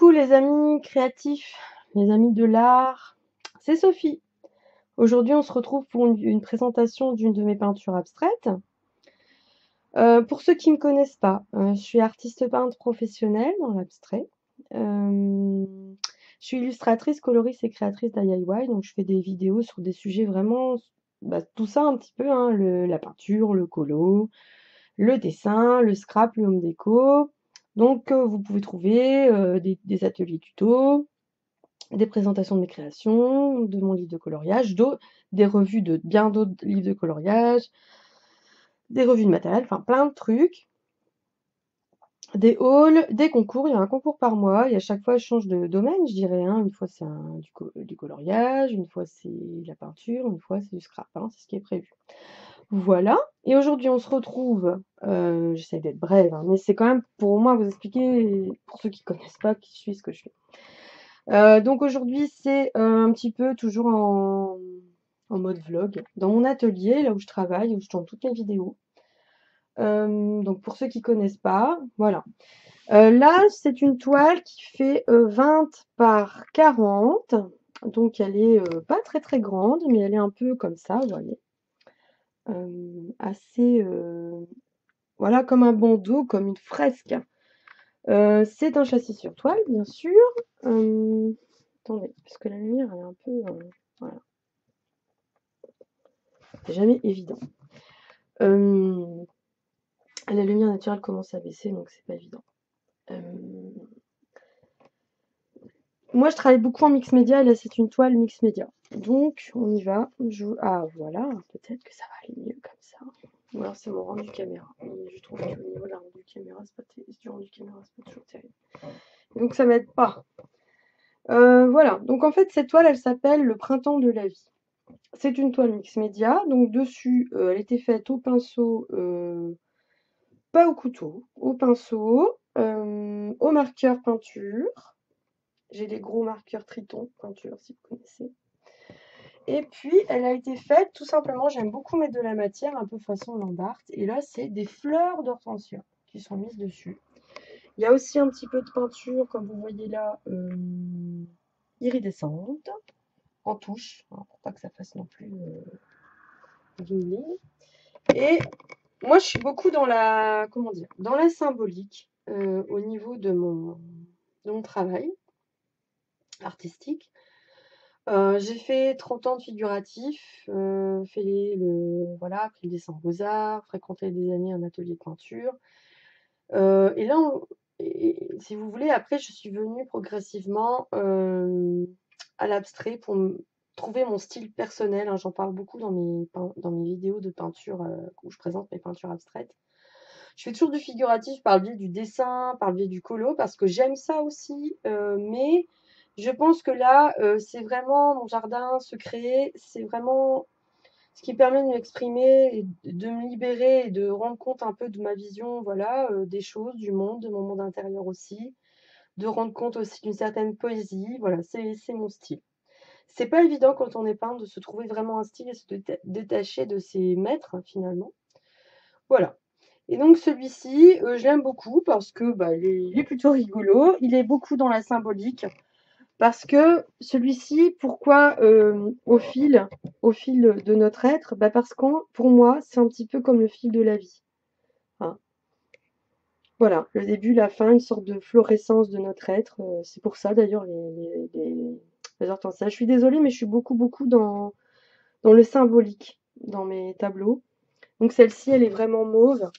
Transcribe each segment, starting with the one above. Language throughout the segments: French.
Coucou les amis créatifs, les amis de l'art, c'est Sophie. Aujourd'hui on se retrouve pour une présentation d'une de mes peintures abstraites. Pour ceux qui ne me connaissent pas, je suis artiste peintre professionnelle dans l'abstrait. Je suis illustratrice, coloriste et créatrice DIY, donc je fais des vidéos sur des sujets vraiment, tout ça un petit peu, hein, la peinture, le colo, le dessin, le scrap, le home déco. Donc vous pouvez trouver des ateliers tuto, des présentations de mes créations, de mon livre de coloriage, des revues de bien d'autres livres de coloriage, des revues de matériel, enfin plein de trucs, des hauls, des concours. Il y a un concours par mois et à chaque fois je change de domaine, je dirais, hein. Une fois c'est du coloriage, une fois c'est la peinture, une fois c'est du scrap, hein, c'est ce qui est prévu. Voilà, et aujourd'hui on se retrouve, j'essaie d'être brève, hein, mais c'est quand même pour au moins vous expliquer, pour ceux qui connaissent pas, qui suit ce que je fais. Donc aujourd'hui c'est un petit peu toujours en mode vlog, dans mon atelier, là où je travaille, où je tourne toutes mes vidéos. Donc pour ceux qui connaissent pas, voilà. Là c'est une toile qui fait 20 par 40, donc elle est pas très très grande, mais elle est un peu comme ça, vous voyez. Assez, voilà, comme un bandeau, comme une fresque. C'est un châssis sur toile, bien sûr. Attendez, parce que la lumière, elle est un peu... voilà. C'est jamais évident. La lumière naturelle commence à baisser, donc c'est pas évident. Moi, je travaille beaucoup en mix média, et là, c'est une toile mix média. Donc, on y va. Ah, voilà, peut-être que ça va aller mieux comme ça. Ou alors, c'est mon rendu caméra. Et je trouve que au niveau de la rendu caméra, du rendu caméra, c'est pas toujours terrible. Donc, ça m'aide pas. Voilà. Donc, en fait, cette toile, elle s'appelle Le printemps de la vie. C'est une toile mix média. Donc, dessus, elle était faite au pinceau, pas au couteau, au pinceau, au marqueur peinture. J'ai des gros marqueurs Triton peinture, si vous connaissez. Et puis, elle a été faite, tout simplement, j'aime beaucoup mettre de la matière, un peu façon Landart. Et là, c'est des fleurs d'hortensia qui sont mises dessus. Il y a aussi un petit peu de peinture, comme vous voyez là, iridescente, en touche, hein, pour pas que ça fasse non plus guignol. Et moi, je suis beaucoup dans la, comment dire, dans la symbolique au niveau de mon travail artistique. J'ai fait 30 ans de figuratif, voilà, pris le dessin aux Beaux-Arts, fréquenté des années un atelier de peinture. Et là, si vous voulez, après, je suis venue progressivement à l'abstrait pour trouver mon style personnel, hein. J'en parle beaucoup dans mes vidéos de peinture où je présente mes peintures abstraites. Je fais toujours du figuratif par le biais du dessin, par le biais du colo, parce que j'aime ça aussi, mais je pense que là, c'est vraiment mon jardin secret, c'est vraiment ce qui permet de m'exprimer, et de me libérer et de rendre compte un peu de ma vision, voilà, des choses, du monde, de mon monde intérieur aussi, de rendre compte aussi d'une certaine poésie, voilà, c'est mon style. C'est pas évident quand on est peintre de se trouver vraiment un style et se détacher de ses maîtres, finalement. Voilà. Et donc celui-ci, je l'aime beaucoup parce que il est plutôt rigolo. Il est beaucoup dans la symbolique. Parce que celui-ci, pourquoi au fil de notre être? Parce que pour moi, c'est un petit peu comme le fil de la vie. Hein. Voilà, le début, la fin, une sorte de florescence de notre être. C'est pour ça d'ailleurs les hortensias. Je suis désolée, mais je suis beaucoup dans le symbolique dans mes tableaux. Donc celle-ci, elle est vraiment mauve.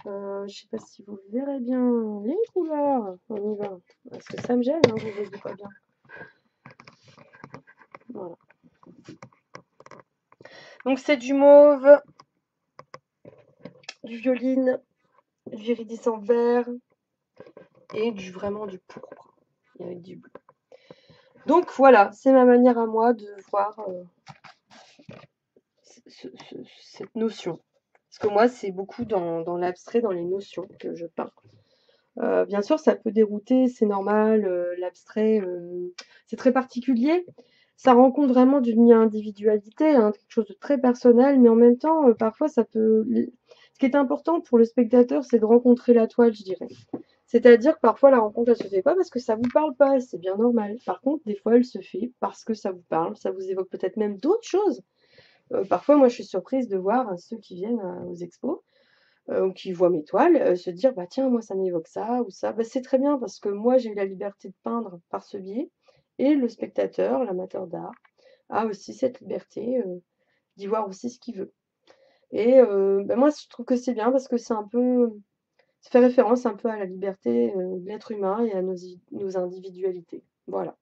Je ne sais pas si vous verrez bien les couleurs. On y va. Parce que ça me gêne, hein, vous ne voyez pas bien. Voilà. Donc c'est du mauve, du violine, du iridescent vert et vraiment du pourpre. Et avec du bleu. Donc voilà, c'est ma manière à moi de voir cette notion. Parce que moi, c'est beaucoup dans l'abstrait, dans les notions que je peins. Bien sûr, ça peut dérouter, c'est normal, l'abstrait, c'est très particulier. Ça rend compte vraiment d'une individualité, hein, quelque chose de très personnel, mais en même temps, parfois, ça peut... Ce qui est important pour le spectateur, c'est de rencontrer la toile, je dirais. C'est-à-dire que parfois la rencontre elle se fait pas parce que ça vous parle pas, c'est bien normal. Par contre, des fois elle se fait parce que ça vous parle, ça vous évoque peut-être même d'autres choses. Parfois moi je suis surprise de voir ceux qui viennent aux expos ou qui voient mes toiles se dire bah tiens moi ça m'évoque ça ou ça. Bah, c'est très bien parce que moi j'ai eu la liberté de peindre par ce biais et le spectateur, l'amateur d'art a aussi cette liberté d'y voir aussi ce qu'il veut. Et bah, moi je trouve que c'est bien parce que c'est un peu ça fait référence un peu à la liberté, de l'être humain et à nos individualités. Voilà.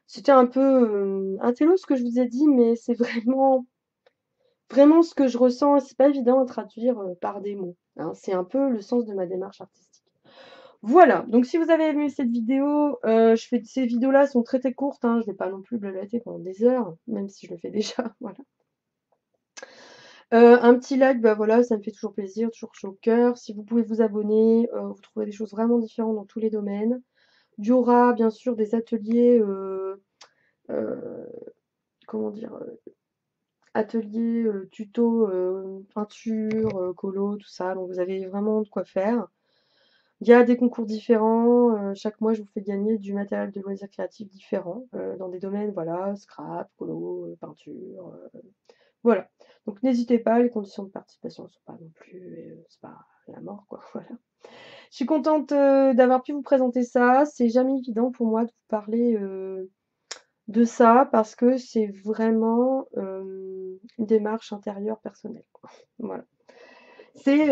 C'était un peu, intello ce que je vous ai dit, mais c'est vraiment ce que je ressens. C'est pas évident à traduire, par des mots, hein. C'est un peu le sens de ma démarche artistique. Voilà, donc si vous avez aimé cette vidéo, ces vidéos-là sont très, très courtes, hein, je vais pas non plus blablater pendant des heures, même si je le fais déjà, voilà. Un petit like, bah voilà, ça me fait toujours plaisir, toujours chaud au cœur. Si vous pouvez vous abonner, vous trouverez des choses vraiment différentes dans tous les domaines. Il y aura bien sûr des ateliers, heu, comment dire? Ateliers, tuto, peinture, colo, tout ça, donc vous avez vraiment de quoi faire. Il y a des concours différents, chaque mois je vous fais gagner du matériel de loisirs créatifs différents, dans des domaines, voilà, scrap, colo, peinture, voilà. Donc n'hésitez pas, les conditions de participation ne sont pas non plus, c'est pas la mort quoi, voilà. Je suis contente, d'avoir pu vous présenter ça. C'est jamais évident pour moi de vous parler, de ça parce que c'est vraiment, une démarche intérieure personnelle, quoi. Voilà. C'est,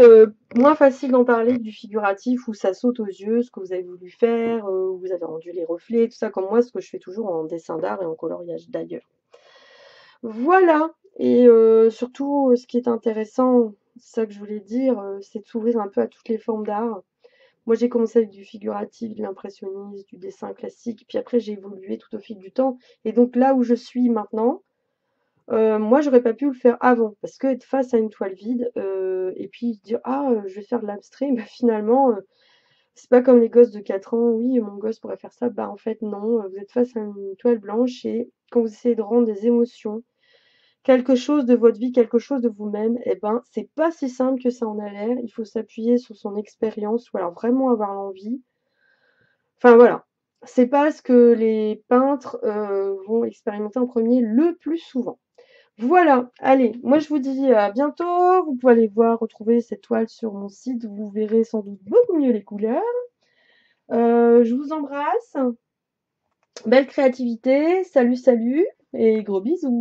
moins facile d'en parler que du figuratif où ça saute aux yeux, ce que vous avez voulu faire, où vous avez rendu les reflets, tout ça, comme moi, ce que je fais toujours en dessin d'art et en coloriage d'ailleurs. Voilà et surtout, ce qui est intéressant, c'est ça que je voulais dire, c'est de s'ouvrir un peu à toutes les formes d'art. Moi, j'ai commencé avec du figuratif, de l'impressionniste, du dessin classique, puis après j'ai évolué tout au fil du temps et donc là où je suis maintenant, moi j'aurais pas pu le faire avant parce qu'être face à une toile vide, et puis dire: «Ah, je vais faire de l'abstrait», bah, finalement, c'est pas comme les gosses de 4 ans: «Oui, mon gosse pourrait faire ça». Bah, en fait non, vous êtes face à une toile blanche et quand vous essayez de rendre des émotions, quelque chose de votre vie, quelque chose de vous-même, et ben, c'est pas si simple que ça en a l'air. Il faut s'appuyer sur son expérience ou alors vraiment avoir l'envie. Enfin voilà, c'est pas ce que les peintres, vont expérimenter en premier le plus souvent. Voilà, allez, moi je vous dis à bientôt. Vous pouvez aller voir, retrouver cette toile sur mon site, vous verrez sans doute beaucoup mieux les couleurs. Je vous embrasse, belle créativité, salut salut et gros bisous.